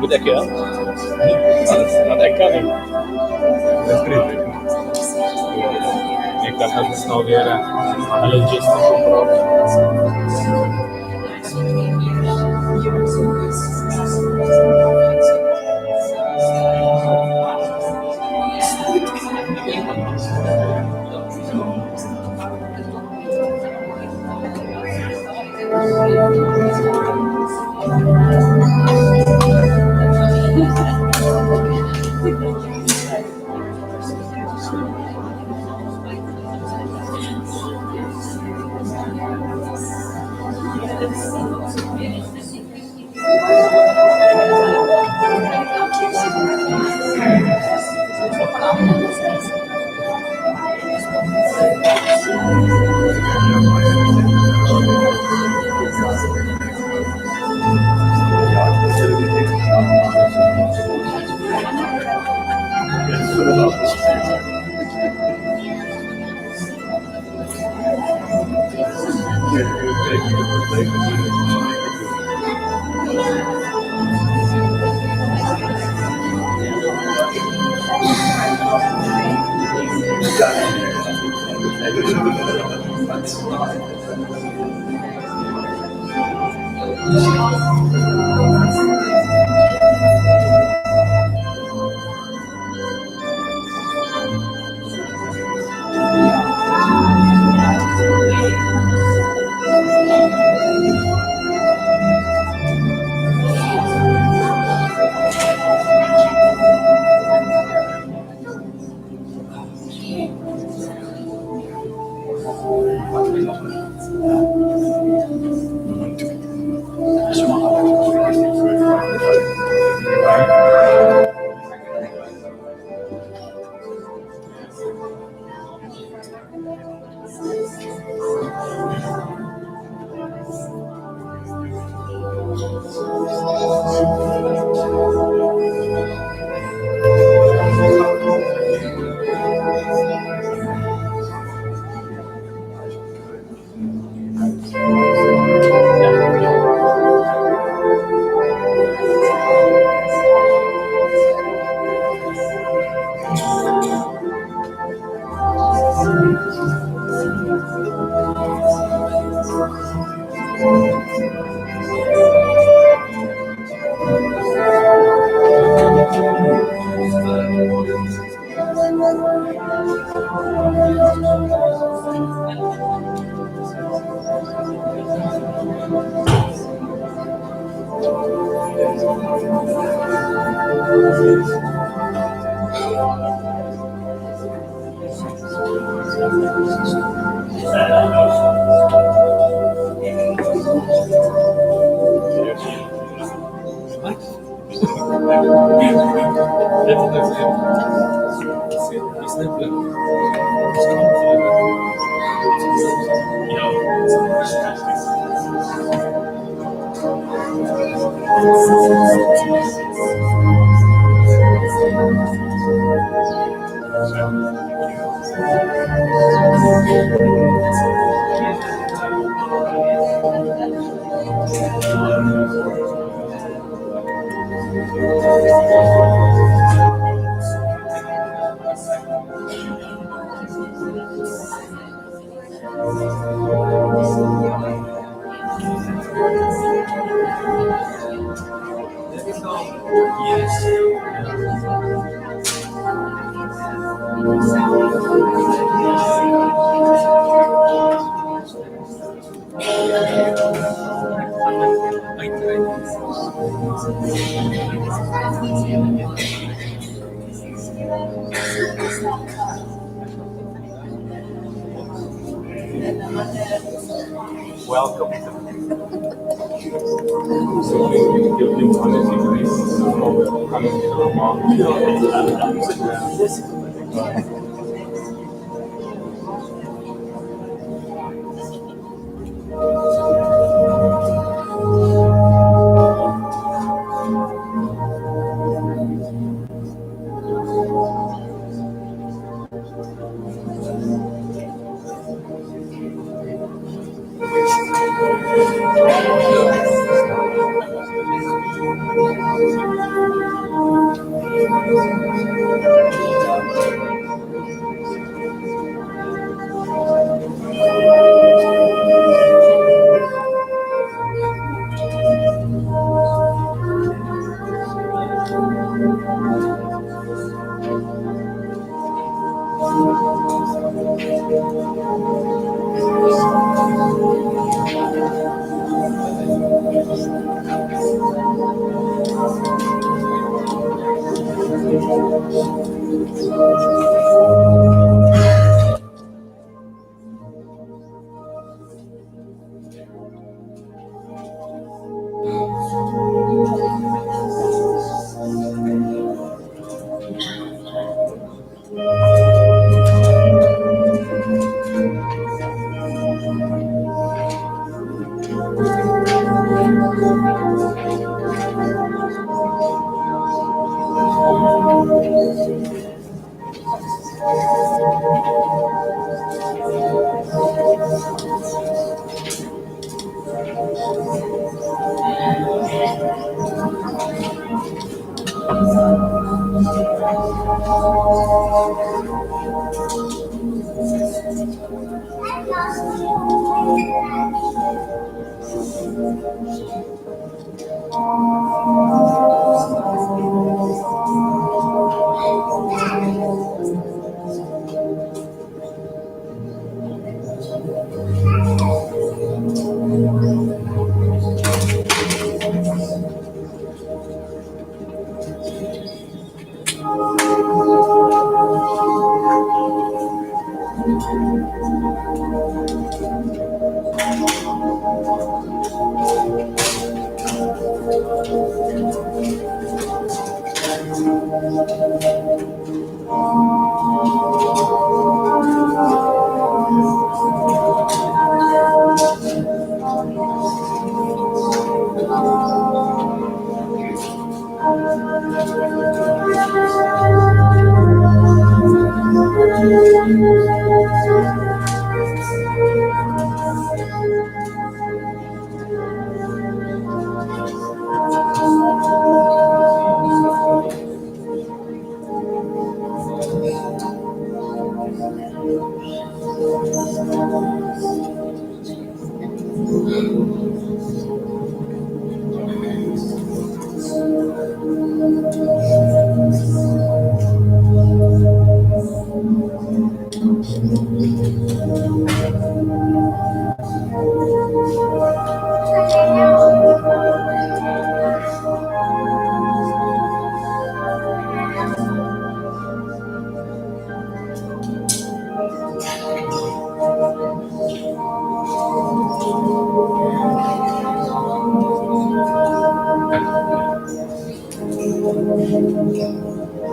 Moet ik, ja? Dat kan niet. Dat is niet. Ik dacht dat het snel weer een logistical probleem.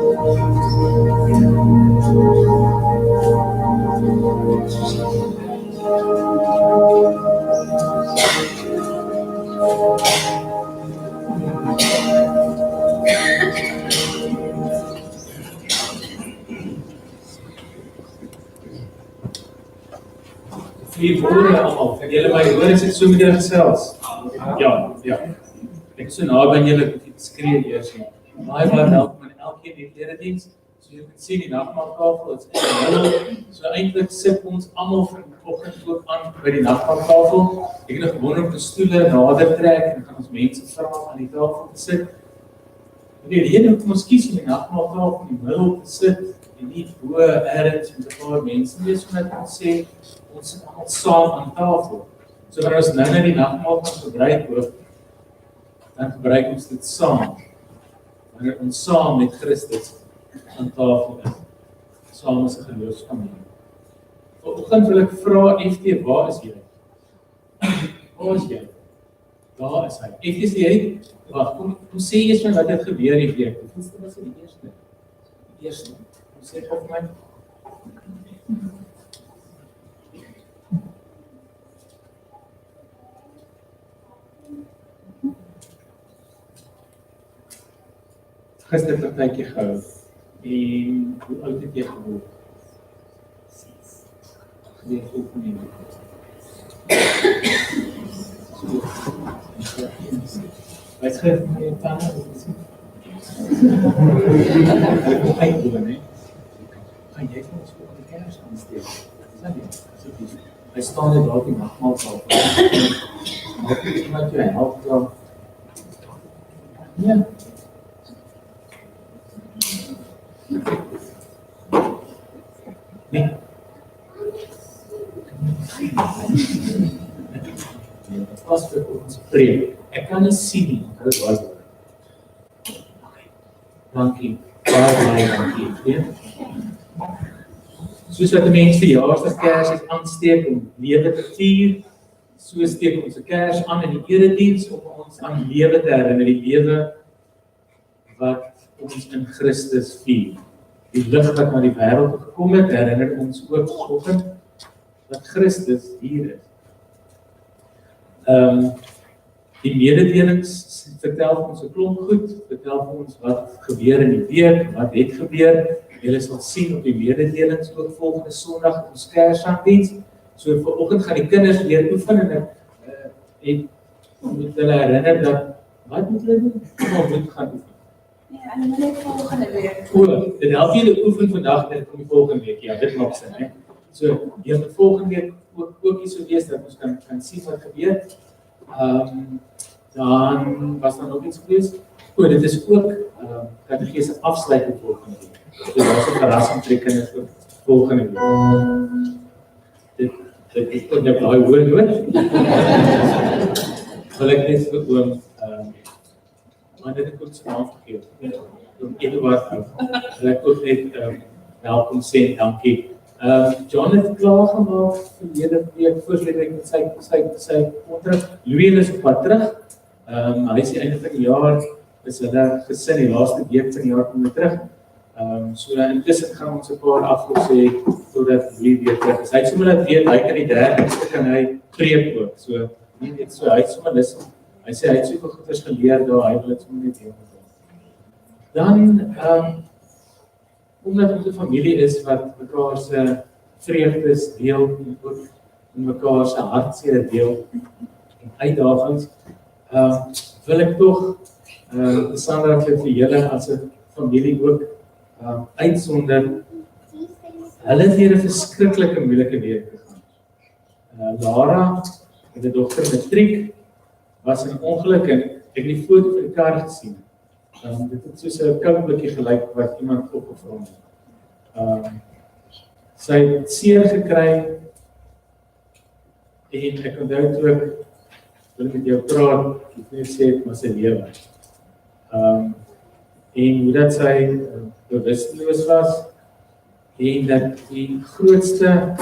Goeiemôre almal. Kan julle my hoor as ek so met julle gesels? Ja. Ek is so naby aan julle dat ek skree eers nie. Baie welkom aan elkeen die erediens. So jy kan sien die nagmaaltafel is in die middel. So eintlik sit ons almal vanoggend ook aan by die nagmaaltafel. Ek het nog gewonder om die stoele nader trek en gaan ons mense vra om aan die tafel te sit. Die rede hoekom ons kies om die nagmaaltafel in die middel te sit en nie bo ergens met 'n paar mense nie, is omdat ons sê ons sit almal saam aan tafel. So wanneer ons nou die nagmaal gaan gebruik hoor, dan gebruik ons dit saam. Wanneer ons saam met Christus aan tafel is, saam as 'n geloofsfamilie. Vanoggend wil ek vra FT, waar is jy? Waar is jy? Daar is hy. FT, is jy? Wag, kom sê eers wat het gebeur hierdie week. Dit was die eerste. Kom sê vir my. Gister het 'n tydjie gehou. En hoe oud het jy geword? 6. Jy het ook nie. Wat skryf jy in tande? Ek doen hè. Kan jy vir ons voor die kers aansteek? Dis nie. Hy staan net daar op die nagmaaltafel. Maak jy iemand jou help dan? Ja. Nee. Dat was vir ons preek. Ek kan nie sien nie, dit was. Dankie. Baie dankie. Soos wat 'n mens vir verjaarsdagkers aansteek om lewe te vier, so steek ons 'n kers aan in die erediens om ons aan lewe te herinner, die lewe wat ons in Christus vier. Die lig wat na die wêreld gekom het, herinner ons ook vanoggend dat Christus hier is. Die mededelings vertel vir ons 'n klomp goed, vertel vir ons wat gebeur in die week, wat het gebeur. Julle sal sien op die mededelings ook volgende Sondag ons Kersdiens. So vanoggend gaan die kinders weer oefen en ek moet hulle herinner dat wat moet hulle doen? Hulle moet gaan oefen. Nee, hulle moet net volgende week. Dit help julle oefen vandag en kom die volgende week. Ja, dit maak sin, hè. So jy moet volgende week ook iets so wees dat ons kan sien wat gebeur. Dan was daar nog iets gewees. Dit is ook kategese afsluiting volgende week. So daar is 'n verrassing vir die kinders vir volgende week. Dit is ook net baie hoor nood. Wil ek net vir oom maar dit het ook sy naam gegee. Oom Eduard, wil ek ook net welkom sê, dankie. John het klaar gemaak verlede week, voorsleting met sy kontrak. Louis is op pad terug. Hy is die einde van die jaar, is hulle gesin die laaste week van die jaar kom terug. So intussen gaan ons 'n paar afgesê totdat Louis weer terug is. Hy het sommer dat weet, hy kan die 30ste kan hy preek ook. So nie net so, hy het sommer lus. Hy sê hy het soveel goeders geleer daar, hy wil dit sommer net heel goed. Dan omdat ons 'n familie is wat mekaar se vreugdes deel en ook in mekaar se hartseer deel en uitdagings, wil ek tog Sandra vir julle as 'n familie ook uitsonder. Hulle het hier 'n verskriklike moeilike week gegaan. Lara het 'n dogter matriek, was in 'n ongeluk en ek het die foto van die kar gesien. Dit het soos 'n koublikkie gelyk wat iemand opgevrom het. Sy het seer gekry en ek onthou toe ek wil met jou praat, ek net sê het maar sy lewe. En hoe dat sy bewusteloos was en dat die grootste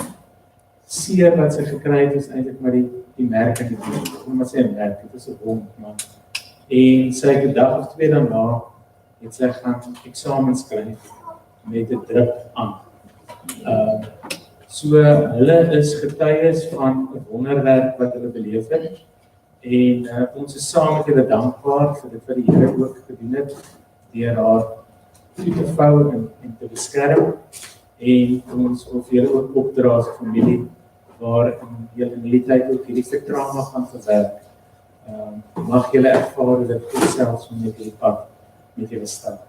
seer wat sy gekry het is eintlik maar die merk in die been. Kom maar sê 'n merk, dit is 'n wond man. En sy het 'n dag of twee daarna het sy gaan eksamens skryf met 'n druk aan. So hulle is getuies van 'n wonderwerk wat hulle beleef het. En ons is saam met julle dankbaar vir dit wat die Here ook gedoen het, deur haar toe te vou en te beskerm. En ons wil vir julle ook opdra as 'n familie, waar julle in hierdie tyd ook hierdie stuk trauma gaan verwerk. Mag julle ervaar dat God selfs met hierdie pad met julle stap.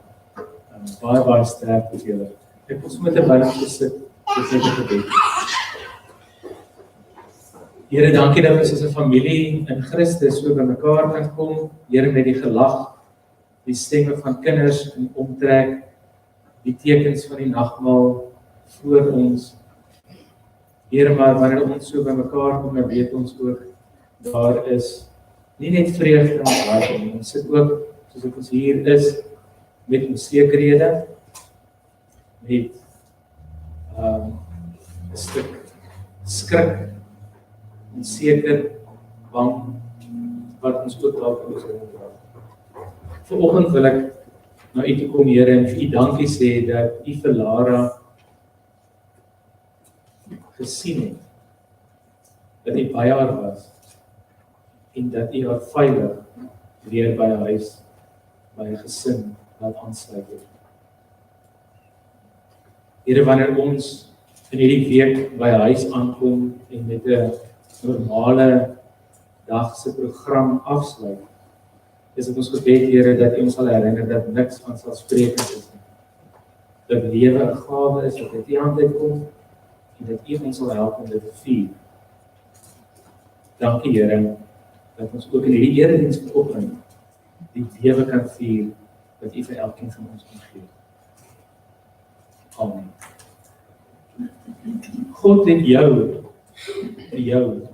Baie sterk vir julle. Ek ons met 'n biding gesit, dis net 'n gebed. Here, dankie dat ons as 'n familie in Christus so by mekaar kan kom. Here, met die gelag, die stemme van kinders in omtrek, die tekens van die nagmaal voor ons. Here, maar wanneer ons so by mekaar kom, dan weet ons ook, daar is nie net vreugde in ons hart nie. Ons sit ook, soos ek ons hier is, met onsekerhede, met 'n stuk skrik, en seker, bang, wat ons ook dalk in ons ronddra. Vanoggend wil ek na u toe kom, Here, en vir u dankie sê dat u vir Lara gesien het, dat u by haar was, en dat u haar veilig weer by haar huis, by haar gesin laat aansluit het. Here, wanneer ons in hierdie week by haar huis aankom en met 'n normale dagse program afsluit, is dit ons gebed, Here, dat u ons sal herinner dat niks vanselfsprekend is nie. Dat lewe 'n gawe is wat uit u hand uitkom, en dat u ons sal help om dit te vier. Dankie, Here, dat ons ook in hierdie erediens vanoggend die lewe kan vier wat u vir elkeen van ons kan gee. Amen. God het jou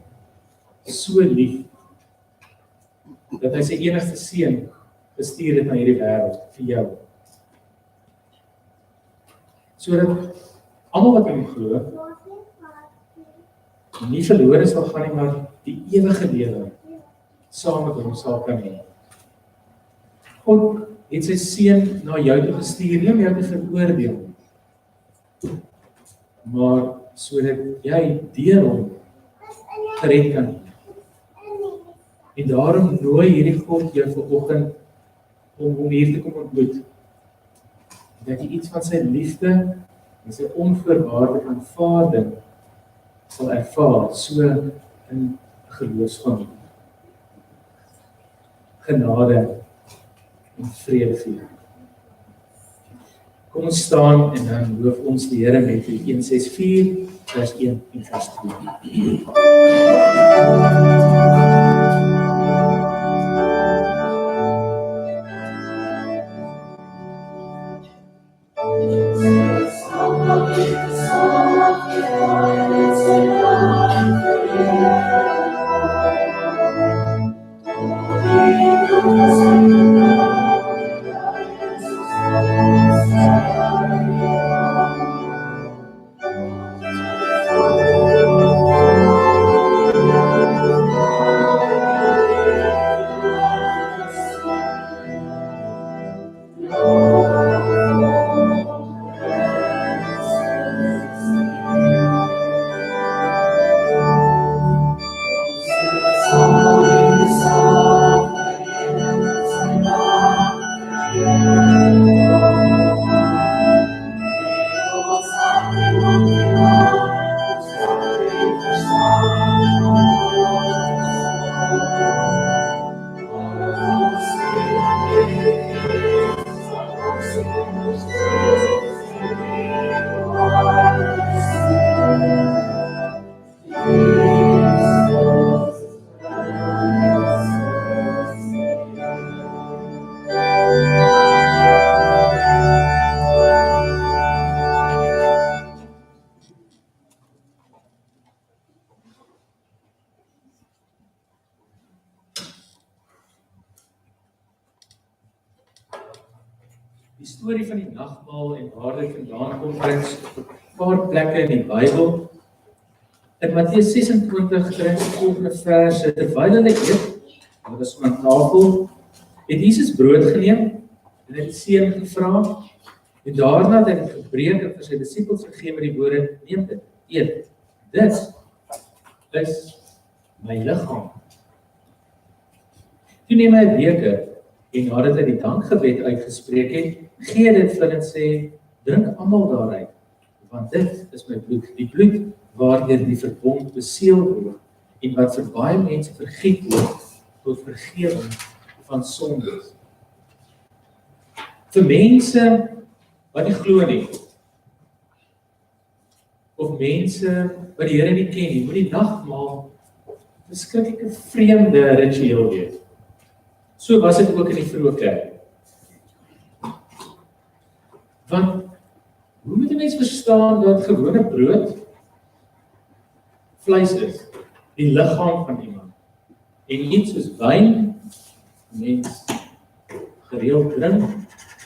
so lief, dat hy sy enigste seun gestuur het na hierdie wêreld vir jou. Sodat almal wat in hom glo, nie verlore sal gaan nie, maar die ewige lewe saam met hom sal kan hê. God het sy seun na jou toe gestuur, nie om jou te veroordeel, maar sodat jy deur hom gered kan word. En daarom nooi hierdie God jou vanoggend om hier te kom ontmoet. Dat jy iets van sy liefde en sy onvoorwaardelike aanvaarding sal ervaar, so in geloofsfamilie. Genade en vrede vir jou. Kom ons staan en dan loof ons die Here met 164 vers 1 en vers 2. Die storie van die nagmaal en waar dit vandaan kom, bring op 'n paar plekke in die Bybel. In Matteus 26 kry ons volgende verse: terwyl hulle eet, hulle was aan tafel, het Jesus brood geneem, en hy het die seën gevra, en daarna het hy dit gebreek en vir sy disippels gegee met die woorde, neem dit, eet, dit is my liggaam. Toe neem hy 'n beker, en nadat hy die dankgebed uitgespreek het, gee dit vir en sê, drink almal daaruit, want dit is my bloed, die bloed waardeur die verbond beseël word, en wat vir baie mense vergiet word, tot vergewing van sondes. Vir mense wat nie glo nie, of mense wat die Here nie ken nie, moet die nagmaal 'n verskriklike vreemde ritueel wees. So was dit ook in die vroeë kerk. Want, hoe moet 'n mens verstaan dat gewone brood vleis is, die liggaam van iemand, en iets soos wyn, mens gereeld drink,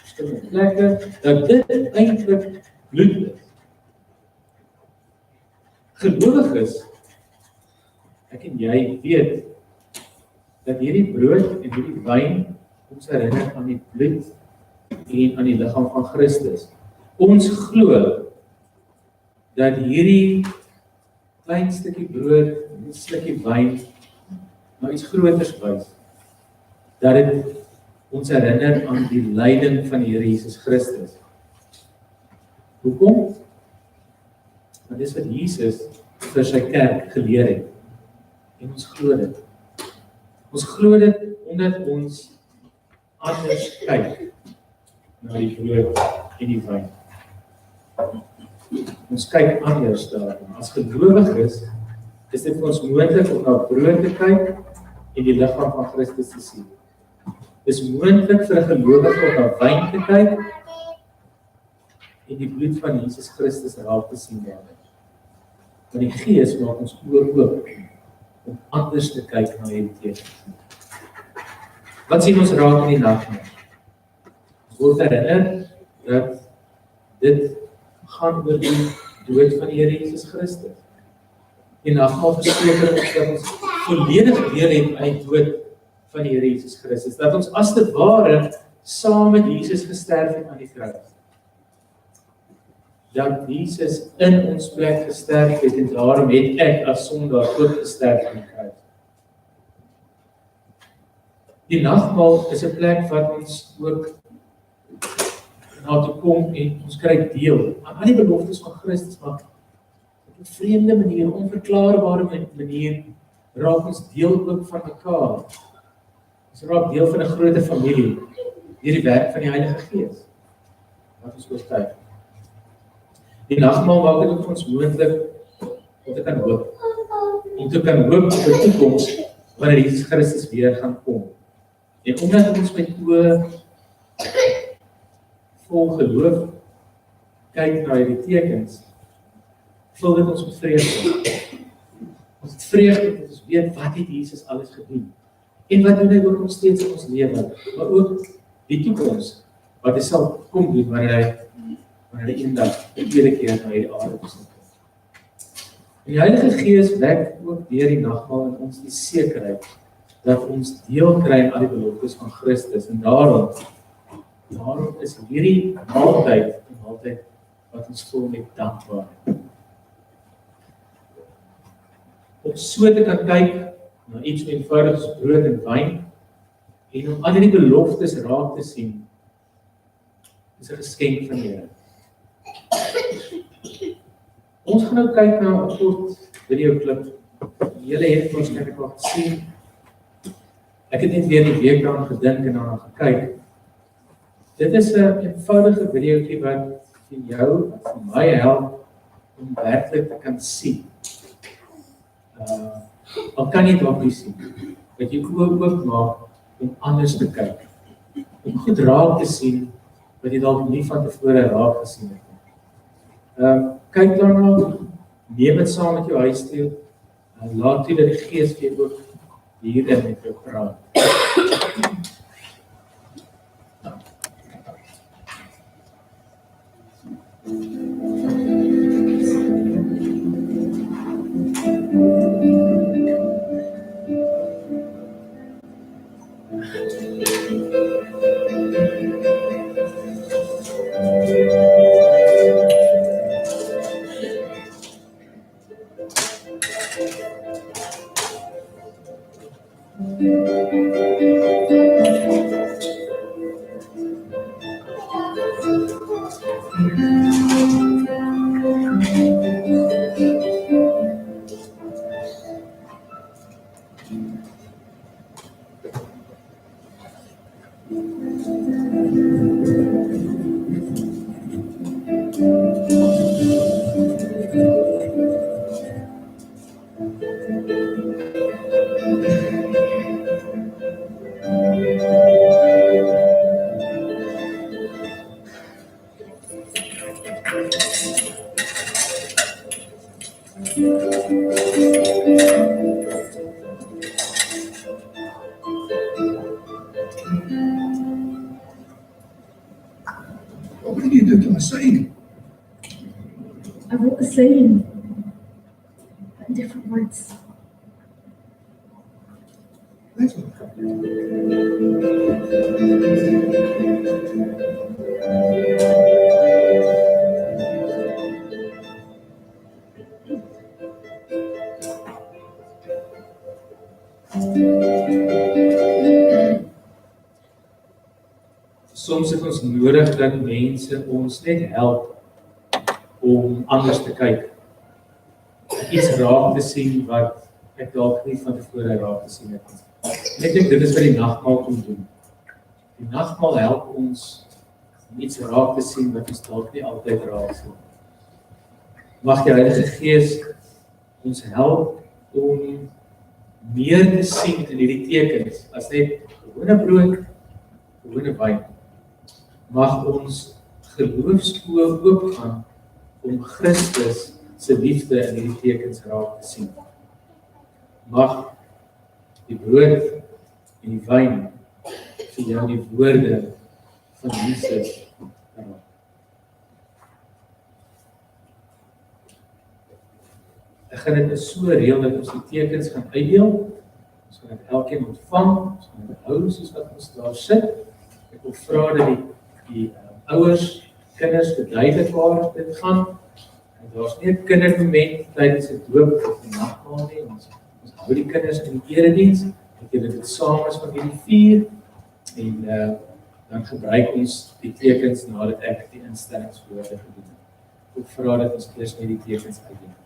verskillende plekke, dat dit eintlik bloed is. Gelowiges, ek en jy weet, dat hierdie brood en hierdie wyn ons herinner aan die bloed en aan die liggaam van Christus. Ons glo dat hierdie klein stukkie brood en 'n slukkie wyn na iets groters wys. Dat dit ons herinner aan die lyding van die Here Jesus Christus. Hoekom? Want dis wat Jesus vir sy kerk geleer het. En ons glo dit. Ons glo dit omdat ons anders kyk na die brood en die wyn. Ons kyk anders daarin. As gelowiges is dit vir ons moontlik om na brood te kyk en die liggaam van Christus te sien. Dis moontlik vir 'n gelowige om na wyn te kyk en die bloed van Jesus Christus raak te sien daarin. Want die Gees maak ons oë oop om anders te kyk na hierdie tekens. Wat sien ons raak in die nagmaal? Ons word herinner dat dit gaan oor die dood van die Here Jesus Christus. Die nagmaal verseker ons dat ons volledig deel het aan die dood van die Here Jesus Christus. Dat ons as te ware saam met Jesus gesterf het aan die kruis. Dat Jesus in ons plek gesterf het en daarom het ek as sondaar ook gesterf aan die kruis. Die nagmaal is 'n plek wat ons ook na toe kom en ons kry deel aan al die beloftes van Christus, maar op 'n vreemde manier, onverklaarbare manier, raak ons deel ook van mekaar. Ons raak deel van 'n groter familie, deur die werk van die Heilige Gees, wat ons oortuig. Die nagmaal maak dit ook vir ons moontlik om te kan hoop. Om te kan hoop op 'n toekoms wanneer Jesus Christus weer gaan kom. En omdat ons met oë vol geloof kyk na hierdie tekens, vul dit ons met vreugde. Ons het vreugde dat ons weet wat het Jesus alles gedoen. En wat doen hy ook nog steeds in ons lewe, maar ook die toekoms wat hy sal kom doen wanneer hy eendag die tweede keer na hierdie aarde kom. En die Heilige Gees wek ook deur die nagmaal in ons die sekerheid dat ons deel kry aan al die beloftes van Christus. En daarom is hierdie maaltyd 'n maaltyd wat ons vul met dankbaarheid. Om so te kan kyk na iets so eenvoudig as brood en wyn en om al die beloftes raak te sien, is 'n geskenk van die Here. Ons gaan nou kyk na 'n kort videoklip. Julle het waarskynlik al gesien. Ek het net weer die week daaraan gedink en daaraan gekyk. Dit is 'n eenvoudige videoetjie wat vir jou, wat vir my help om werklik te kan sien. Al kan jy dalk nie sien, dat jy oop maak om anders te kyk. Om goed raak te sien wat jy dalk nie van tevore raak gesien het. Kyk daarna, neem dit saam met jou huis toe, en laat toe dat die Gees vir jou ook hierin met jou praat. What will you do to my saying? I wrote a saying, but in different words. That's all right. Soms het ons nodig dat mense ons net help om anders te kyk. Iets raak te sien wat ek dalk nie van tevore raak te sien het. En ek dink dit is wat die nagmaal kom doen. Die nagmaal help ons om iets raak te sien wat ons dalk nie altyd raak sien. Mag die Heilige Gees ons help om meer te sien in hierdie tekens as net gewone brood, gewone wyn. Mag ons geloofsoë oopgaan om Christus se liefde in hierdie tekens raak te sien. Mag die brood en die wyn vir jou die woorde van Jesus raak. Ek gaan dit so reël dat ons die tekens gaan uitdeel. Ons gaan dit elkeen ontvang, ons gaan dit hou soos wat ons daar sit. Ek wil vra dat die ouers, kinders verduidelik waar dit gaan. En daar's nie 'n kindermoment tydens 'n doop of 'n nagmaal nie. Ons hou die kinders in die erediens, dat julle dit saam is van hierdie vier en dan gebruik ons die tekens nadat ek die instellingswoorde gedoen het. Ek vra dat ons eers net die tekens uitdeel.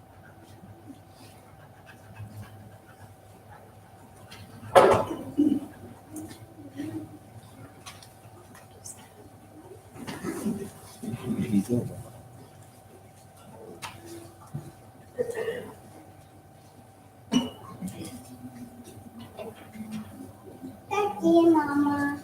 Daddy, Mama.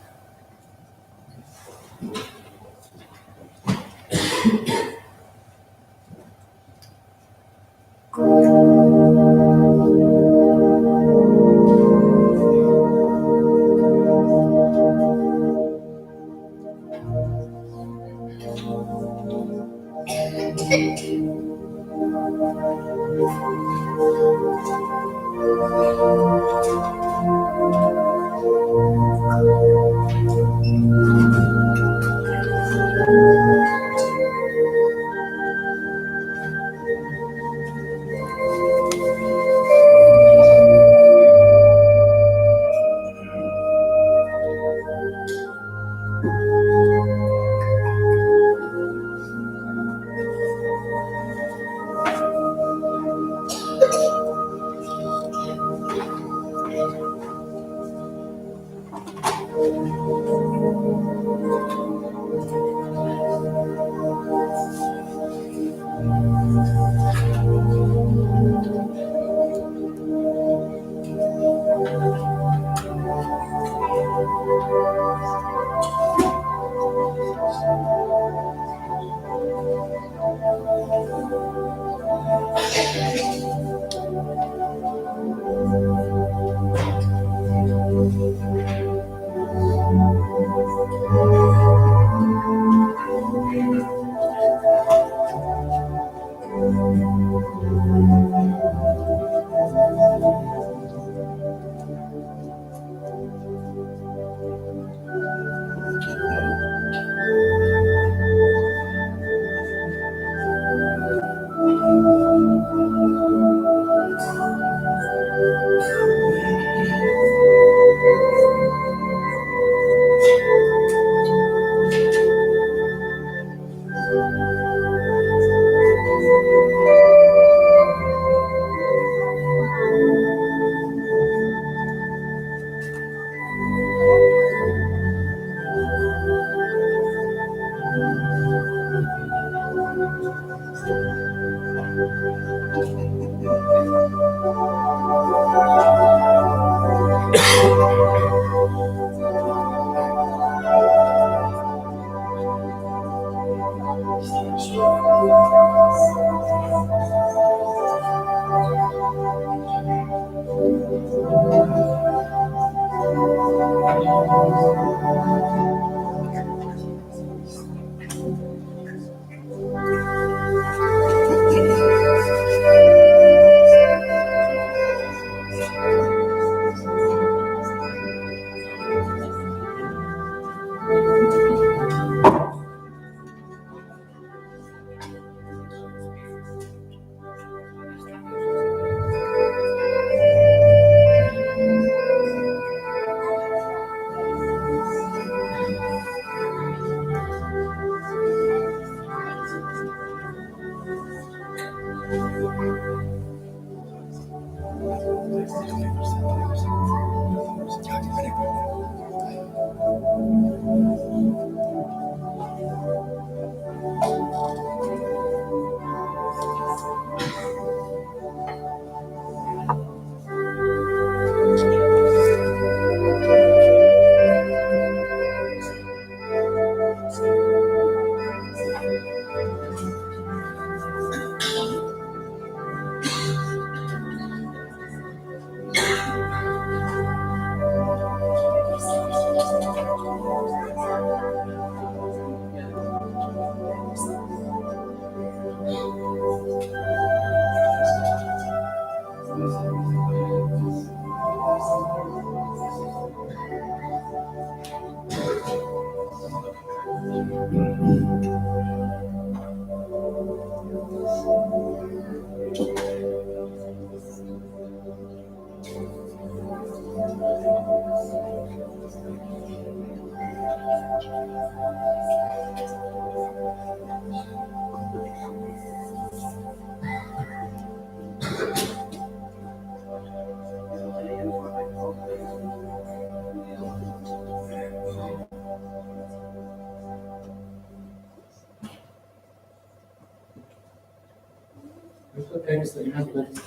Hoeveel kyk is daar iemand wat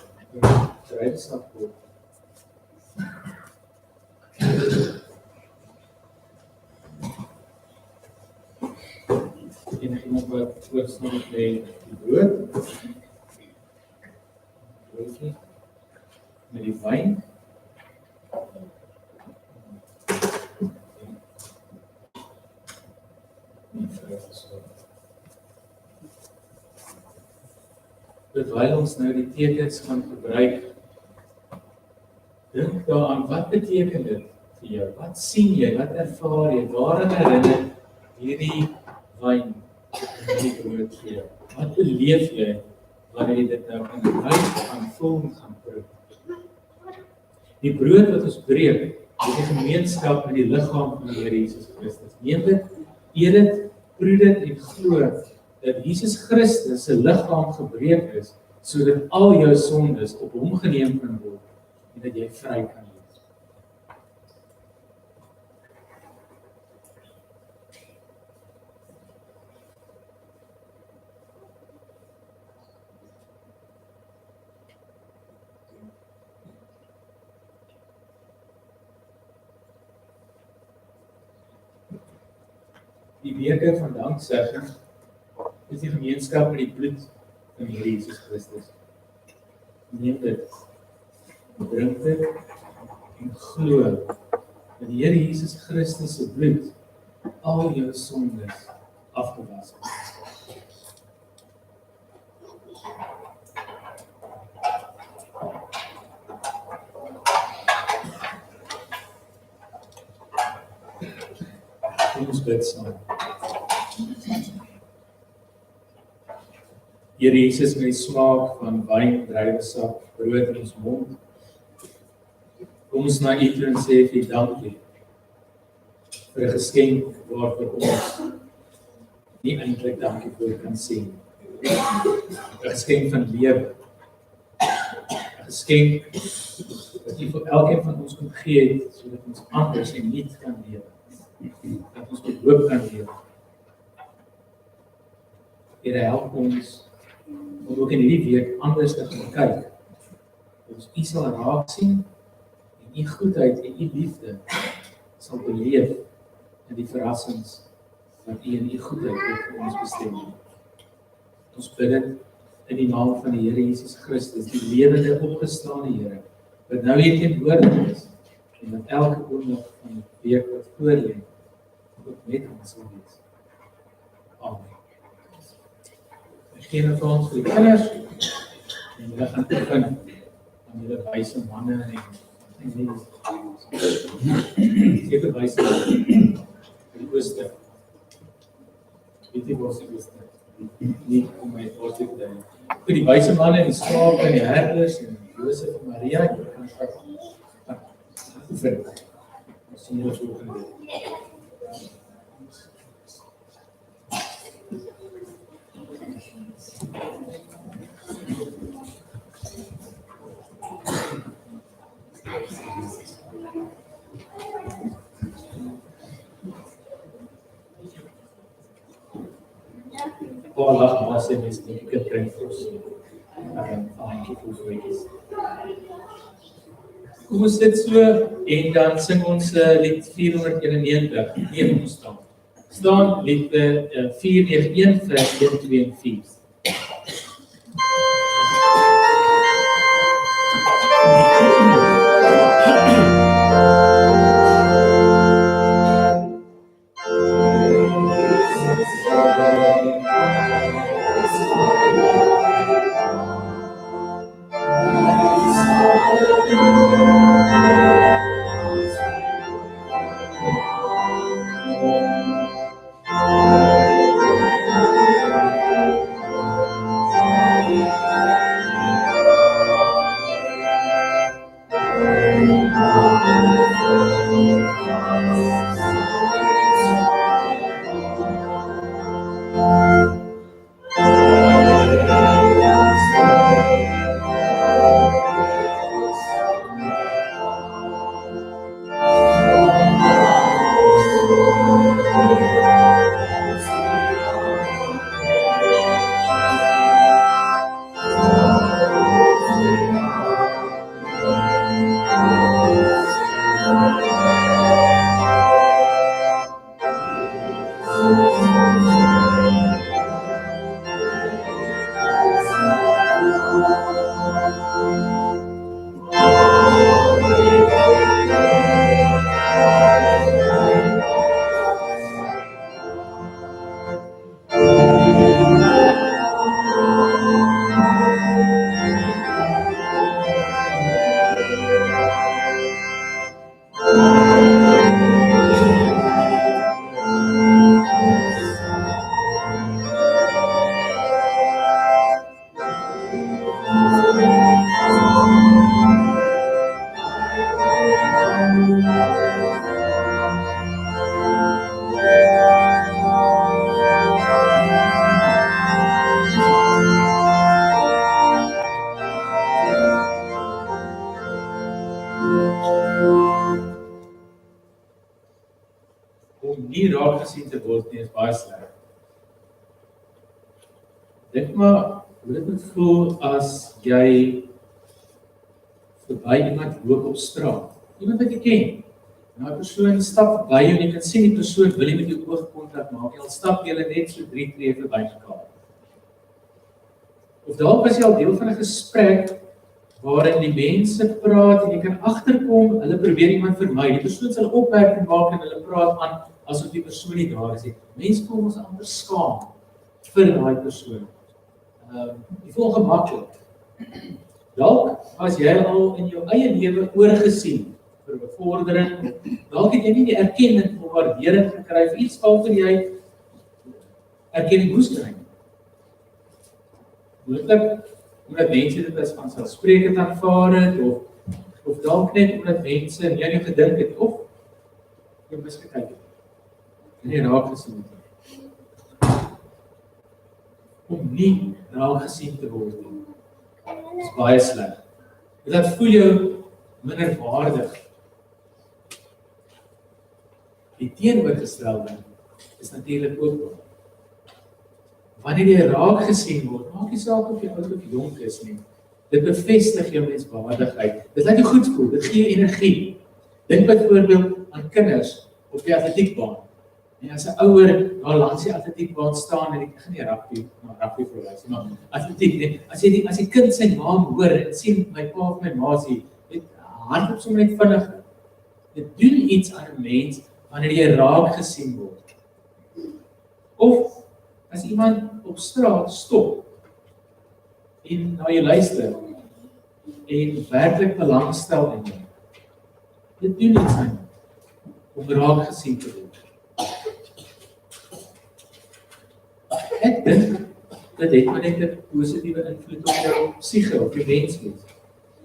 dryfsap word? En iemand wat oorstaan met die brood? Broodjie? Met die wyn? Terwyl ons nou die tekens gaan gebruik, dink daaraan, wat beteken dit vir jou? Wat sien jy? Wat ervaar jy? Waaraan herinner hierdie wyn en die brood vir jou? Wat beleef jy wanneer jy dit nou in die huis gaan voel en gaan proe? Die brood wat ons breek, is die gemeenskap met die liggaam van die Here Jesus Christus. Neem dit, eet dit, proe dit en glo dat Jesus Christus se liggaam gebreek is, sodat al jou sondes op hom geneem kan word en dat jy vry kan wees. Die beker van danksegging is die gemeenskap met die bloed van die Here Jesus Christus. Neem dit, drink dit en glo dat die Here Jesus Christus se bloed al jou sondes afgewas het. Kom ons bid saam. Here Jesus, met die smaak van wyn, druiwesap, brood in ons mond, kom ons na U toe en sê vir U dankie vir 'n geskenk waarvoor ons nie eintlik dankie voor kan sê. 'n Geskenk van lewe. 'n Geskenk wat U vir elkeen van ons kom gee het, sodat ons anders en nuut kan lewe. Dat ons met hoop kan lewe. Here, help ons om ook in hierdie week anders te gaan kyk. Dat ons U sal raak sien en U goedheid en U liefde sal beleef in die verrassings wat U in U goedheid vir ons bestem het. Ons bid dit in die naam van die Here Jesus Christus, die lewende opgestane Here, wat nou hier teenwoordig is en dat elke oomblik van die week wat voor lê, ook met ons sal wees. Amen. Ek gee nou vir ons vir die kinders, en hulle gaan oefen aan julle wyse manne en seker wyse die ooste. Weet jy wat se ooste? Nie om my woord te dink. Vir die wyse manne en die skape en die herders en Josef en Maria, jy kan oefen. Ons sien julle volgende week. Lag maar sê mens nie, ek kry vir ons aankie voetjies. Kom ons sit so en dan sing ons lied 491, neem ons staan. Staan lied 491 vers 1, 2 en 4. Nie raak gesien te word nie is baie sleg. Dink maar, hoe dit moet voel as jy verby iemand loop op straat. Iemand wat jy ken. En die persoon stap verby jou en jy kan sien die persoon wil nie met jou oogkontak maak nie. Al stap jy net so 3 tree verby mekaar. Of dalk was jy al deel van 'n gesprek waarin die mense praat en jy kan agterkom, hulle probeer iemand vermy. Die persoon sal opmerking maak en hulle praat aan asof die persoon nie daar is nie. Mense voel ons amper skaam vir daai persoon. Jy voel gemaklik. Dalk as jy al in jou eie lewe oorgesien vir bevordering, dalk het jy nie die erkenning of waardering gekry vir iets waarvoor jy erkenning moes kry. Moontlik omdat mense dit as vanselfsprekend aanvaar het of dalk net omdat mense nie aan jou gedink het of jy misgekyk het. Nie raak gesien het. Om nie raak gesien te word nie, is baie sleg. Dit voel jou minderwaardig. Die teenoorgestelde is natuurlik ook waar. Wanneer jy raak gesien word, maak nie saak of jy oud of jonk is nie. Dit bevestig jou menswaardigheid. Dit laat jou goed voel, dit gee jou energie. Dink byvoorbeeld aan kinders op die atletiekbaan. En as 'n ouer daar langs die atletiekbaan staan en ek gaan nie rugby verwys nie, maar atletiek nie. As die kind sy naam hoor en sien my pa of my ma sê, dit hardloop sommer net vinniger. Dit doen iets aan 'n mens wanneer jy raak gesien word. Of as iemand op straat stop en na jou luister en werklik belangstel in jou. Dit doen iets aan jou om raak gesien te word. Ek dink dit het maar net 'n positiewe invloed op jou psiege, op jou menswees.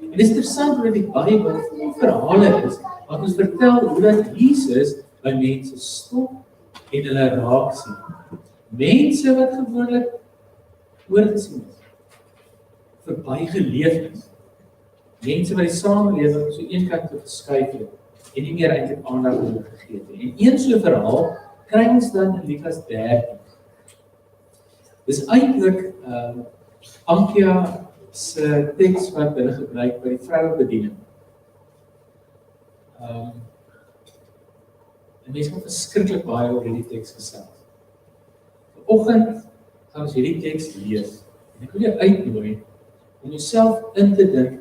En dit is interessant dat die Bybel vol verhale is wat ons vertel hoe dat Jesus by mense stop en hulle raak sien. Mense wat gewoonlik oorgesien is, verbygeleef is. Mense wat die samelewing so een kant toe geskuif het en nie meer eintlik aandag aan hulle gegee het. En een so verhaal kry ons dan in Lukas 13. Dis eintlik Ankia se teks wat hulle gebruik by die vrouebediening. En mense moet verskriklik baie oor hierdie teks gesels. Vanoggend gaan ons hierdie teks lees. En ek wil jou uitnooi om jouself in te dink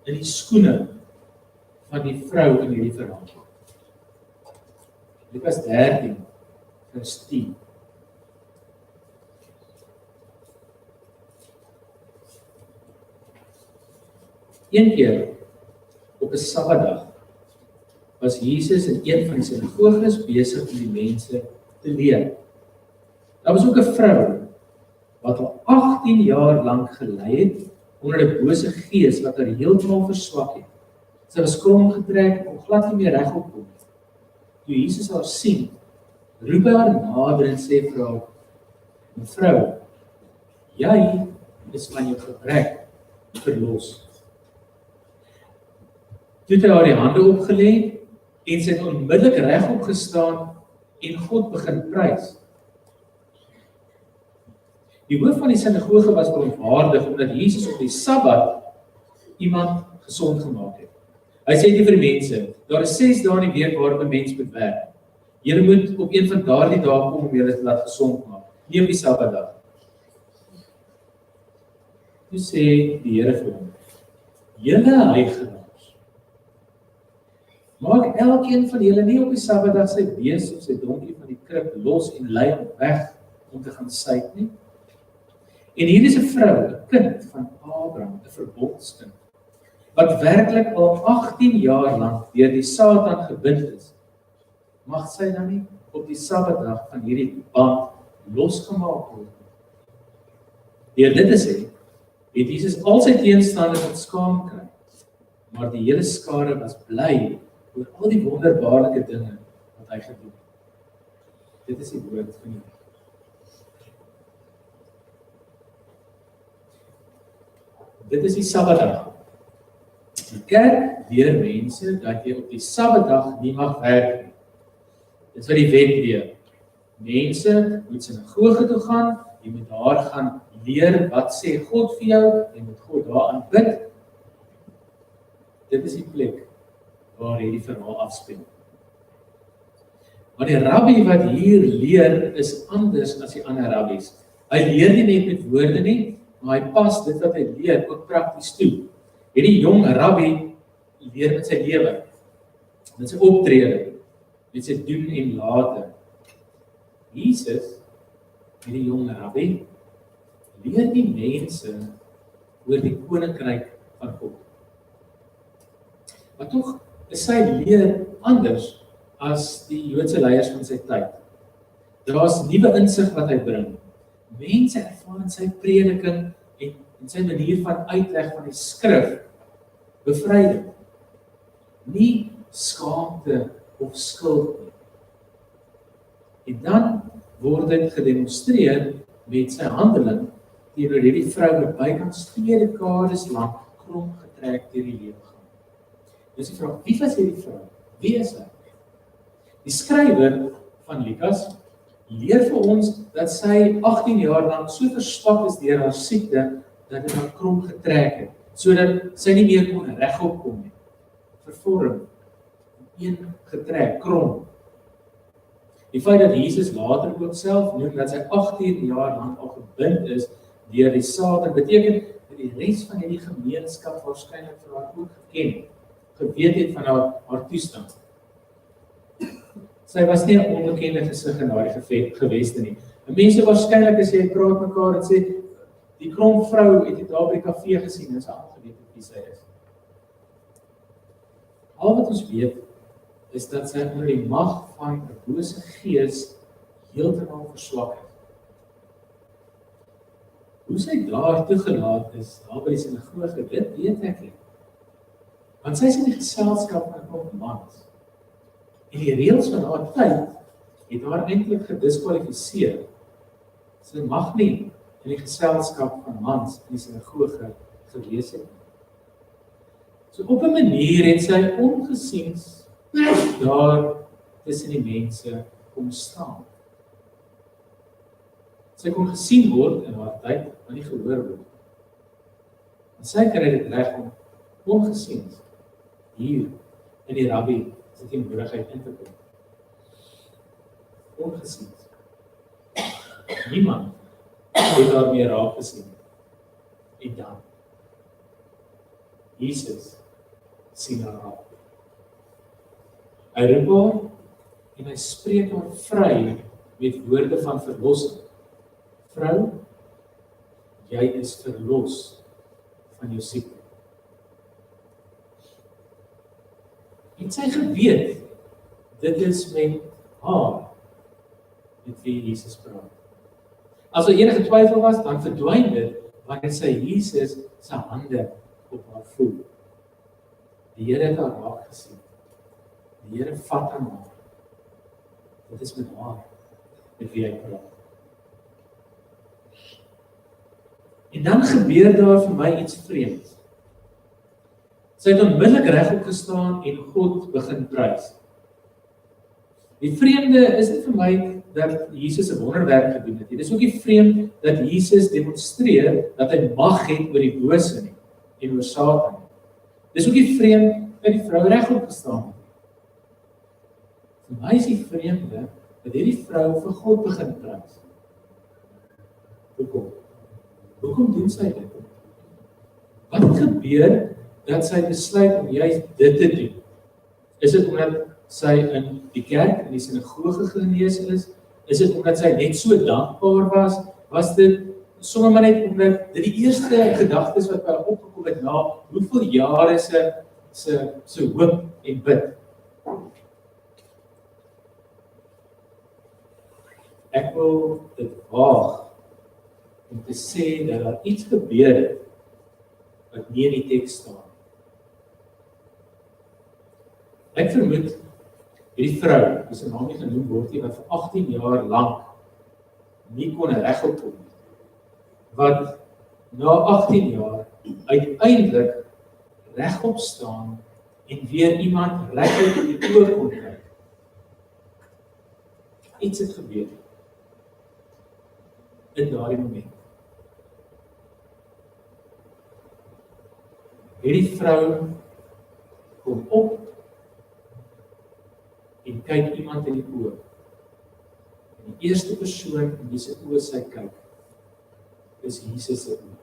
in die skoene van die vrou in hierdie verhaal. Lukas 13 vers 10. Een keer op 'n Sabbatdag was Jesus in een van die sinagoges besig om die mense te leer. Daar was ook 'n vrou wat al 18 jaar lank gelei het onder 'n bose gees wat haar heeltemal verswak het. Sy was krom getrek en kon glad nie meer regop kom nie. Toe Jesus haar sien, roep hy haar nader en sê vir haar: "Mevrou, jy is van jou gebrek verlos." Toe het hy haar die hande opgelê en sy het onmiddellik regop gestaan en God begin prys. Die hoof van die sinagoge was verontwaardig omdat Jesus op die Sabbat iemand gesond gemaak het. Hy sê vir die mense: "Daar is 6 dae in die week waarop 'n mens moet werk. Julle moet op een van daardie dae kom om julle te laat gesond maak, nie op die Sabbatdag." Toe sê die Here vir hom: "Julle huigelaars, maak elkeen van julle nie op die Sabbatdag sy bees of sy donkie van die krib los en lei hom weg om te gaan suik nie. En hier is 'n vrou, 'n kind van Abraham, 'n verbondskind, wat werklik al 18 jaar lank deur die Satan gebind is. Mag sy dan nie op die Sabbatdag van hierdie band losgemaak word nie?" Deur dit te sê, het Jesus al sy teenstanders wat skaam kry, maar die hele skare was bly oor al die wonderbaarlike dinge wat hy gedoen het. Dit is die woord van die Here. Dit is die Sabbatdag. Die kerk leer mense dat jy op die Sabbatdag nie mag werk nie. Dit is wat die wet leer. Mense moet sinagoge toe gaan, jy moet daar gaan leer wat sê God vir jou, jy moet God daar aanbid. Dit is die plek waar hierdie verhaal afspeel. Maar die rabbi wat hier leer is anders as die ander rabbies. Hy leer nie net met woorde nie, maar hy pas dit wat hy leer ook prakties toe. Hierdie jong rabbi leer met sy lewe, met sy optrede, met sy doen en late. Jesus, hierdie jong rabbi, leer die mense oor die koninkryk van God. Maar tog is sy leer anders as die Joodse leiers van sy tyd. Daar is nuwe insig wat hy bring. Mense ervaar in sy prediking en sy manier van uitleg van die skrif bevryding. Nie skaamte of skuld nie. En dan word dit gedemonstreer met sy handeling teenoor hierdie vrou wat bykans 2 dekades lank krom getrek deur die lewe gaan. Dus die vraag, wie was hierdie vrou? Wie is hy? Die skrywer van Lukas leer vir ons dat sy 18 jaar lank so verswak is deur haar siekte dat hy haar krom getrek het, sodat sy nie meer kon regop kom nie. Vervorm, een getrek, krom. Die feit dat Jesus later ook self noem dat sy 18 jaar lank al gebind is deur die Satan, beteken dat die res van hierdie gemeenskap waarskynlik vir haar ook geken, geweet het van haar toestand. Sy was nie 'n onbekende gesig in daardie geweste nie. En mense waarskynlik as jy praat mekaar en sê, die krom vrou het jy daar by die kafee gesien, en sy aangeweet wie sy is. Al wat ons weet, is dat sy onder die mag van 'n bose gees heeltemal verswak het. Hoe sy daar toegelaat is, daar by die sinagoge, dit weet ek nie. Want sy is in die geselskap van 'n klomp mans. En die reëls van haar tyd het haar eintlik gediskwalifiseer. Sy mag nie in die geselskap van mans in die sinagoge gewees het. So op 'n manier het sy ongesiens daar tussen die mense kom staan. Sy kon gesien word in haar tyd, maar nie gehoor word. En sy kry dit reg om ongesiens hier in die rabbi se teenwoordigheid in te kom. Ongesiens. Niemand het haar meer raak gesien. En dan Jesus sien haar raak. Hy roep haar en hy spreek haar vry met woorde van verlossing. Vrou, jy is verlos van jou siekte. Het sy geweet, dit is met haar, met wie Jesus praat. As er enige twyfel was, dan verdwyn dit, wanneer sy Jesus sy hande op haar voel. Die Here het haar raak gesien. Die Here vat aan haar. Dit is met haar, met wie hy praat. En dan gebeur daar vir my iets vreemds. Sy het onmiddellik regop gestaan en God begin prys. Die vreemde is nie vir my dat Jesus 'n wonderwerk gedoen het nie. Dit is ook nie vreemd dat Jesus demonstreer dat hy mag het oor die bose nie en oor Satan nie. Dit is ook nie vreemd dat die vrou regop gestaan het. Vir my is die vreemde dat hierdie vrou vir God begin prys. Hoekom? Hoekom doen sy dit? Wat gebeur dat sy besluit om juist dit te doen? Is dit omdat sy in die kerk, in die sinagoge genees is? Is dit omdat sy net so dankbaar was? Was dit sommer maar net omdat dit die eerste gedagtes wat by haar opgekom het na hoeveel jare se hoop en bid? Ek wil dit waag om te sê dat daar iets gebeur het wat nie in die teks staan. Ek vermoed hierdie vrou, wie se naam nie genoem word nie, wat vir 18 jaar lank nie kon regop kom nie. Wat na 18 jaar uiteindelik regop staan en weer iemand regop in die oë kon kyk. Iets het gebeur in daardie moment. Hierdie vrou kom op en kyk iemand in die oë. En die eerste persoon in wie se oë sy kyk, is Jesus se oë.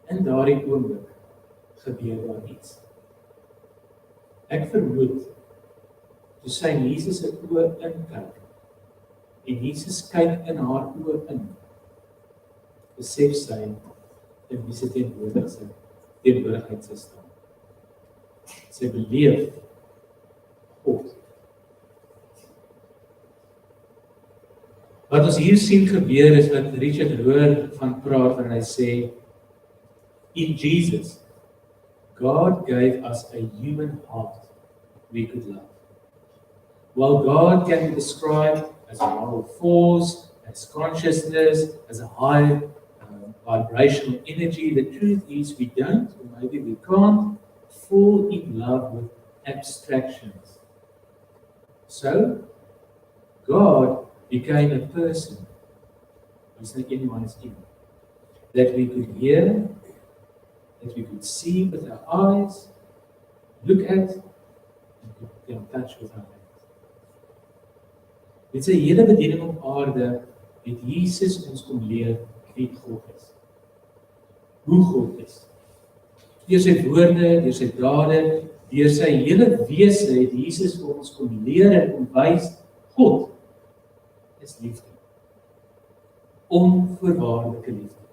En in daardie oomblik gebeur daar iets. Ek vermoed, toe sy in Jesus se oë inkyk, en Jesus kyk in haar oë in, besef sy in wie se teenwoordigheid sy staan. Sy beleef God. Wat ons hier sien gebeur is wat Richard Rohr van praat wanneer hy sê, in Jesus, God gave us a human heart we could love. While God can be described as a moral force, as consciousness, as a high vibrational energy, the truth is we don't, or maybe we can't, fall in love with abstractions. So, God became a person, he's not anyone is in, that we could hear, that we could see with our eyes, look at, and could be in touch with our hands. Met sy hele bediening op aarde het Jesus ons kom leer wie God is. Hoe God is. Deur sy woorde, deur sy dade, Deur sy hele wese het Jesus vir ons kom leer en kom wys, God is liefde. Onvoorwaardelike liefde.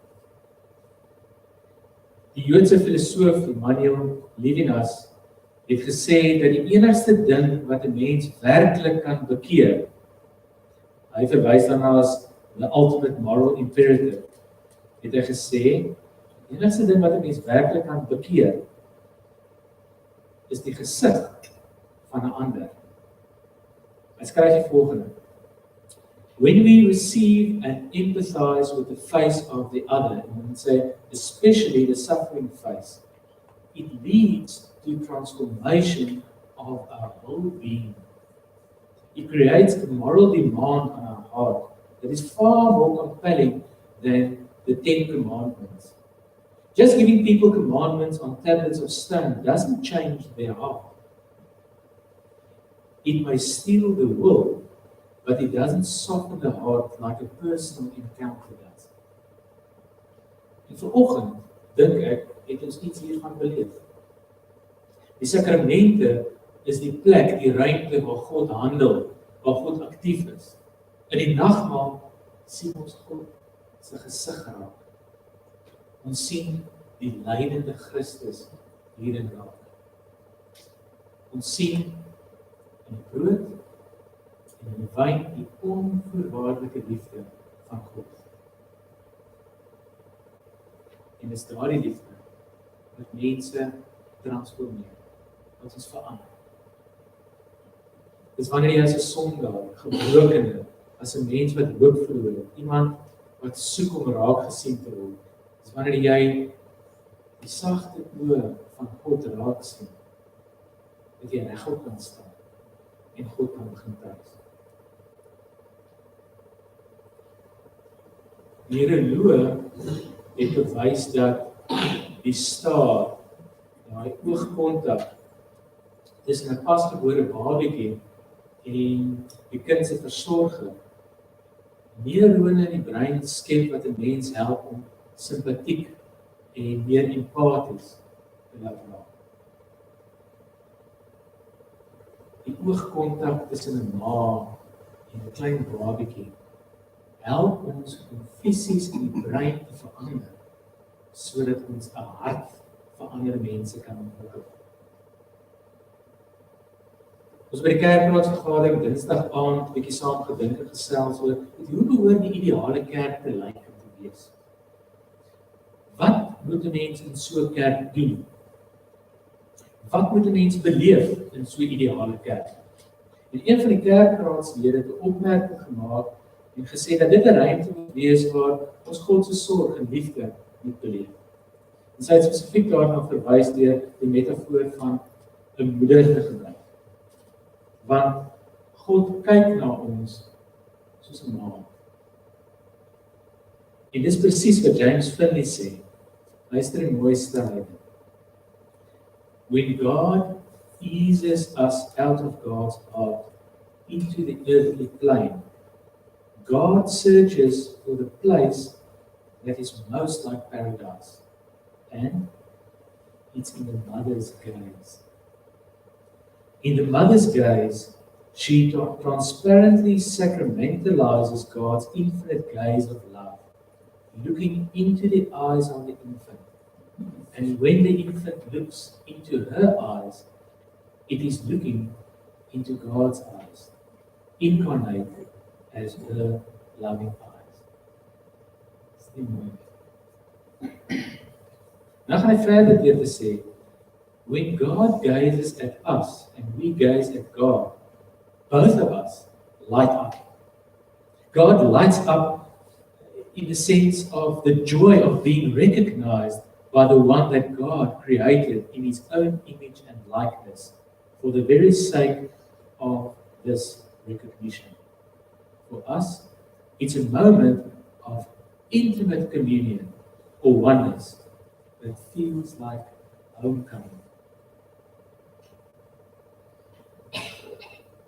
Die Joodse filosoof Immanuel Levinas het gesê dat die enigste ding wat 'n mens werklik kan bekeer, hy verwys daarna as the ultimate moral imperative, het hy gesê, die enigste ding wat 'n mens werklik kan bekeer, is die gesig van 'n ander. Hy skryf die volgende: When we receive and empathize with the face of the other, and we say, especially the suffering face, it leads to transformation of our whole being. It creates a moral demand on our heart that is far more compelling than the 10 commandments. Just giving people commandments on tablets of stone doesn't change their heart. It may steal the will, but it doesn't soften the heart like a personal encounter does. En vanoggend, dink ek, het ons iets hiervan beleef. Die sakramente is die plek, die ruimte waar God handel, waar God aktief is. In die nagmaal sien ons God se gesig raak. Ons sien die lydende Christus hierin raak. Ons sien in die brood en in die wyn die onvoorwaardelike liefde van God. En dis daardie liefde wat mense transformeer, wat ons verander. Dis wanneer jy as 'n sondaar, gebrokene, as 'n mens wat hoop verloor, iemand wat soek om raak gesien te word, dis wanneer jy die sagte oë van God raak sien, dat jy regop kan staan en God kan begin prys. Neuroloog het bewys dat die staar, daai oogkontak tussen 'n pasgebore babatjie en die kind se versorger neurone in die brein skep wat 'n mens help om simpatiek en meer empaties te laat raak. Die oogkontak tussen 'n ma en 'n klein babatjie help ons om fisies in die brein te verander, sodat ons 'n hart vir ander mense kan ontwikkel. Ons by die kerkraadsvergadering Dinsdag aand bietjie saam gedink en gesels oor hoe behoort die ideale kerk te lyk en te wees. Wat moet 'n mens in so 'n kerk doen? Wat moet 'n mens beleef in so 'n ideale kerk? En een van die kerkraadslede het 'n opmerking gemaak en gesê dat dit 'n ruimte moet wees waar ons God se sorg en liefde moet beleef. En sy het spesifiek daarna verwys deur die metafoor van 'n moeder te gebruik. Want God kyk na ons soos 'n ma. En dis presies wat James Finley sê. Luister die mooi stel. When God eases us out of God's heart into the earthly plane, God searches for the place that is most like paradise. And it's in the mother's gaze. In the mother's gaze, she transparently sacramentalizes God's infinite gaze of love, looking into the eyes of the infant. And when the infant looks into her eyes, it is looking into God's eyes, incarnated as her loving eyes. Dis nie mooi. Nou gaan hy verder deur te sê, when God gazes at us and we gaze at God, both of us light up. God lights up in the sense of the joy of being recognized by the one that God created in his own image and likeness for the very sake of this recognition. For us, it's a moment of intimate communion or oneness that feels like homecoming.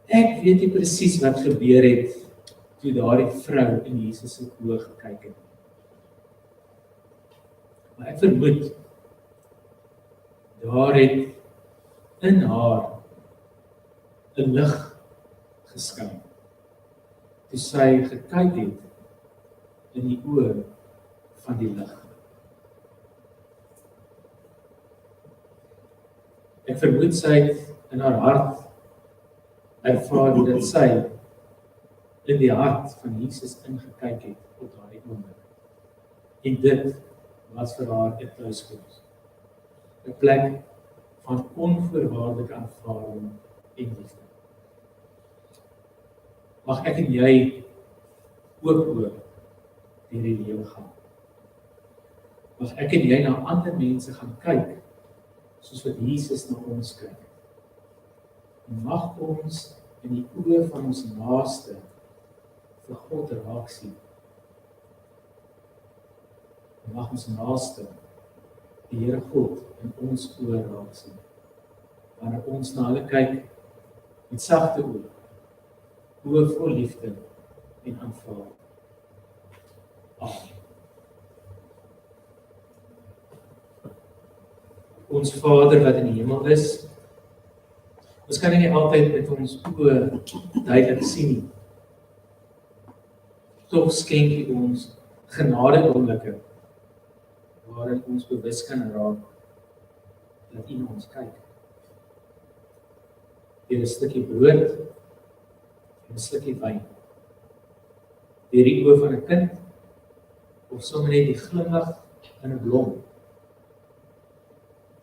Ek weet nie presies wat gebeur het toe daardie vrou in Jesus se oë gekyk het. Maar ek vermoed daar het in haar 'n lig geskyn. Toe sy gekyk het in die oë van die lig. Ek vermoed sy het in haar hart ervaar dat sy in die hart van Jesus ingekyk het op daardie oomblik. En dit was vir haar 'n tuiskoms. 'n plek van onvoorwaardelike aanvaarding en liefde. Mag ek en jy ook deur die lewe gaan. Mag ek en jy na ander mense gaan kyk, soos wat Jesus na ons kyk. En mag ons in die oë van ons naaste vir God raak sien. En mag ons naaste die Here God in ons oë raak sien. Wanneer ons na hulle kyk met sagte oë vol liefde en aanvaarding. Amen. Ons Vader wat in die hemel is, ons kan nie altyd met ons oë duidelik sien nie. Tog skenk U ons genade oomblikke waarin ons bewus kan raak dat U na ons kyk. Deur 'n stukkie brood en 'n stukkie wyn. Deur die oë van 'n kind of sommer net die glimlag in 'n blom.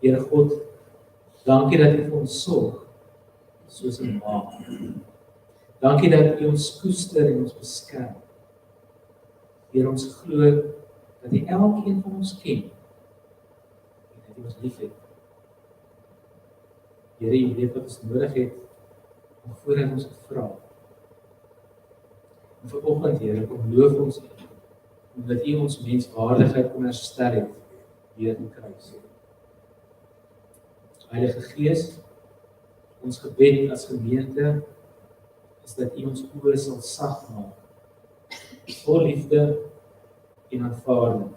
Here God, dankie dat U vir ons sorg soos 'n ma. Dankie dat U ons koester en ons beskerm. Here, ons glo dat U elkeen van ons ken en dat U ons liefhet. Here, U weet wat ons nodig het om voordat ons dit vra. En vanoggend, Here, kom loof ons U, omdat U ons menswaardigheid kom herstel het deur die kruis. Heilige Gees, ons gebed as gemeente is dat U ons oë sal sag maak, vol liefde en aanvaarding.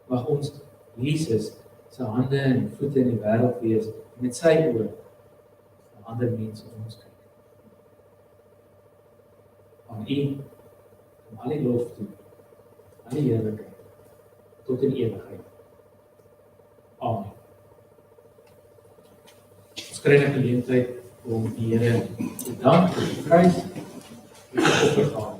Mag ons Jesus se hande en voete in die wêreld wees en met sy oë na ander mense om ons kyk. Aan U kom al die lof toe, al die heerlikheid tot in ewigheid. Amen. Ons kry 'n geleentheid om die Here te dank vir die prys en die offergawe.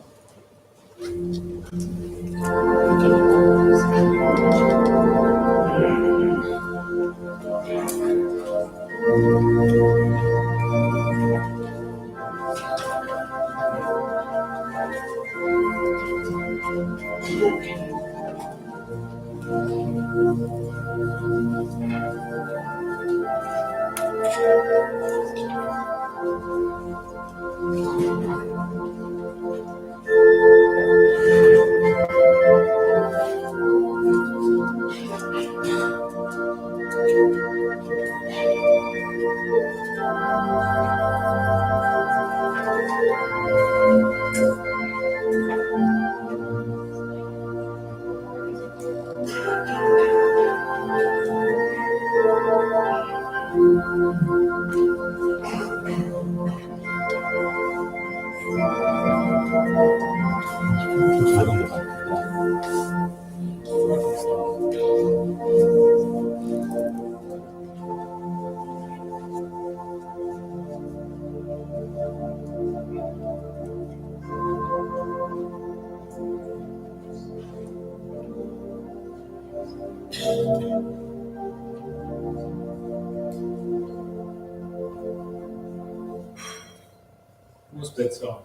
Ons bid saam.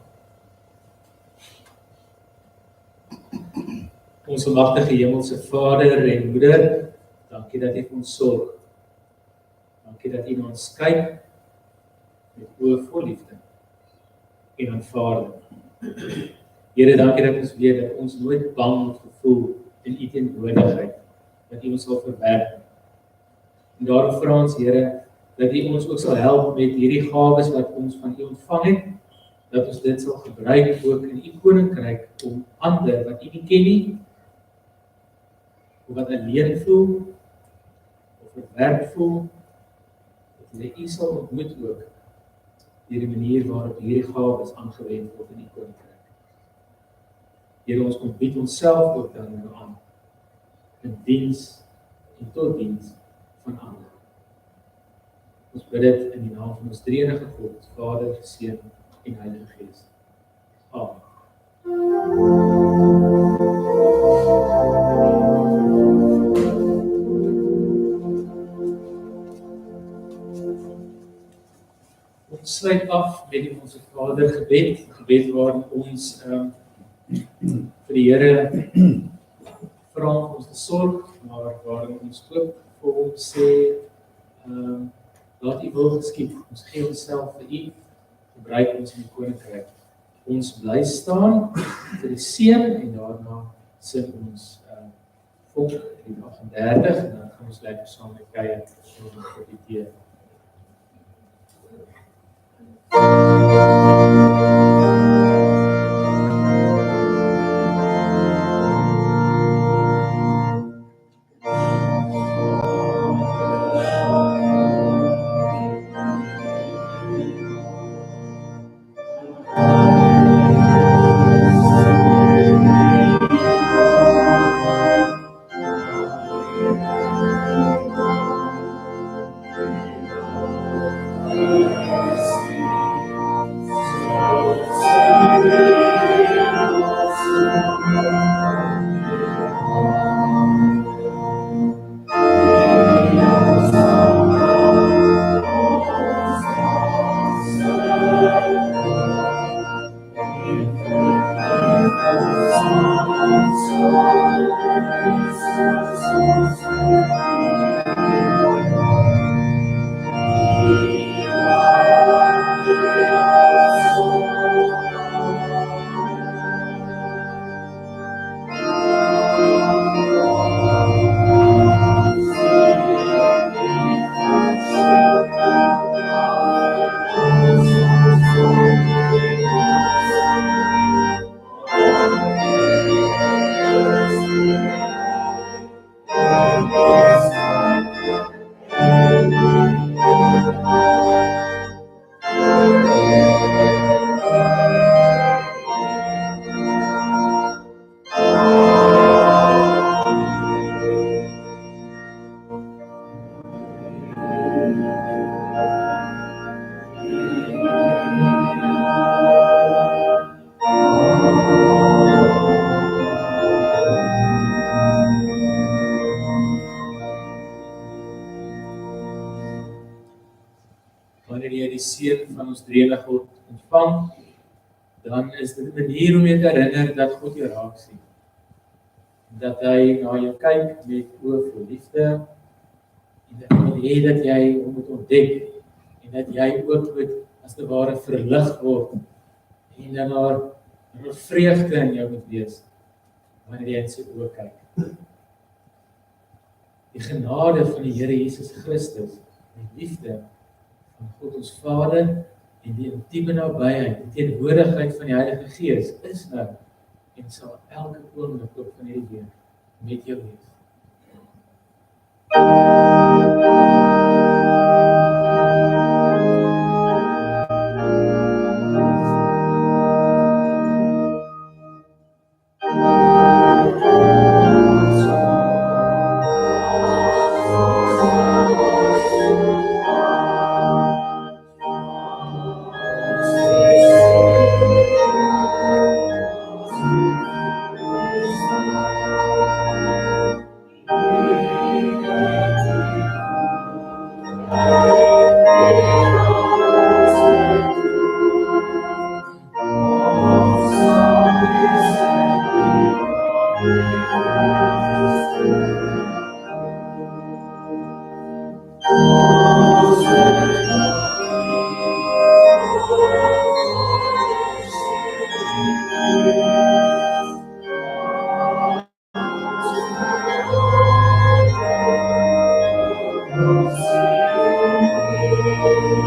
Ons almagtige hemelse Vader en Moeder, dankie dat U vir ons sorg. Dankie dat U na ons kyk met oë vol liefde en aanvaarding. Here, dankie dat ons weet dat ons nooit bang moet gevoel in U teenwoordigheid, dat U ons sal verwerk. En daarom vra ons, Here, dat U ons ook sal help met hierdie gawes wat ons van U ontvang het, dat ons dit sal gebruik ook in U koninkryk om ander wat U nie ken nie, of wat alleen voel, of verwerp voel, Here, U sal ontmoet ook deur die manier waarop hierdie gawes aangewend word in die koninkryk. Here, ons kom bied onsself ook dan nou aan in diens en tot diens van ander. Ons bid dit in die naam van ons drie-enige God, Vader, Seun en Heilige Gees. Amen. Ons sluit af met die Onse Vader gebed waarin ons vir die Here vra om ons te sorg, maar waarin ons ook vir hom sê, laat U wil geskied, ons gee onsself vir U, gebruik ons in die koninkryk. Ons bly staan vir die seën en daarna sing ons volk die 38 en dan gaan ons lekker saam met kuier en ons profiteer. Wanneer jy die seën van ons drie-enige God ontvang, dan is dit 'n manier om jou te herinner dat God jou raak sien. Dat hy na jou kyk met oë vol liefde en dat hy wil hê dat jy hom moet ontdek en dat jy ook moet as te ware verlig word en dan daar 'n vreugde in jou moet wees wanneer jy in sy oë kyk. Die genade van die Here Jesus Christus, die liefde van God ons Vader en die intieme nabyheid, die teenwoordigheid van die Heilige Gees is nou en sal elke oomblik ook van hierdie week met jou wees.